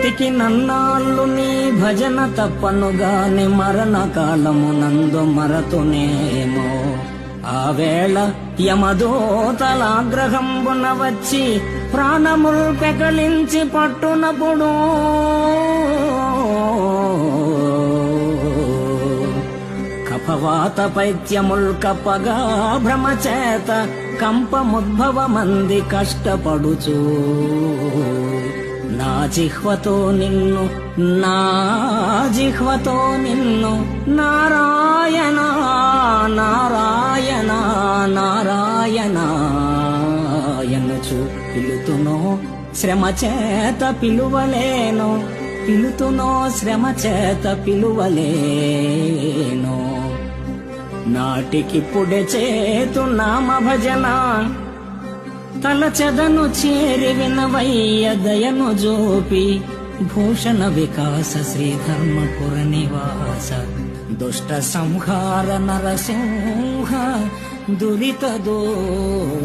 బ్రతికి నన్నాళ్ళు నీ భజన తప్పనుగాని మరణ కాలమునందు మరతునేమో. ఆ వేళ యమదూతలాగ్రహంబున వచ్చి ప్రాణముల్ పెకలించి పట్టునప్పుడు కఫవాత పైత్యముల్ కప్పగా భ్రమచేత కంపముద్భవమంది కష్టపడుచు నా జిహ్వతో నిన్ను నారాయణ నారాయణ నారాయణ ఎనుచు పిలుతునో శ్రమ చేత పిలువలేను, పిలుతునో శ్రమ చేత పిలువలేను. నాటికిప్పుడే చేతు నామ భజన తలచెదను చేరి వినవయ్య దయను జోపి. భూషణ వికాస శ్రీధర్మపుర నివాస దుష్ట సంహార నరసింహ దురిత దూర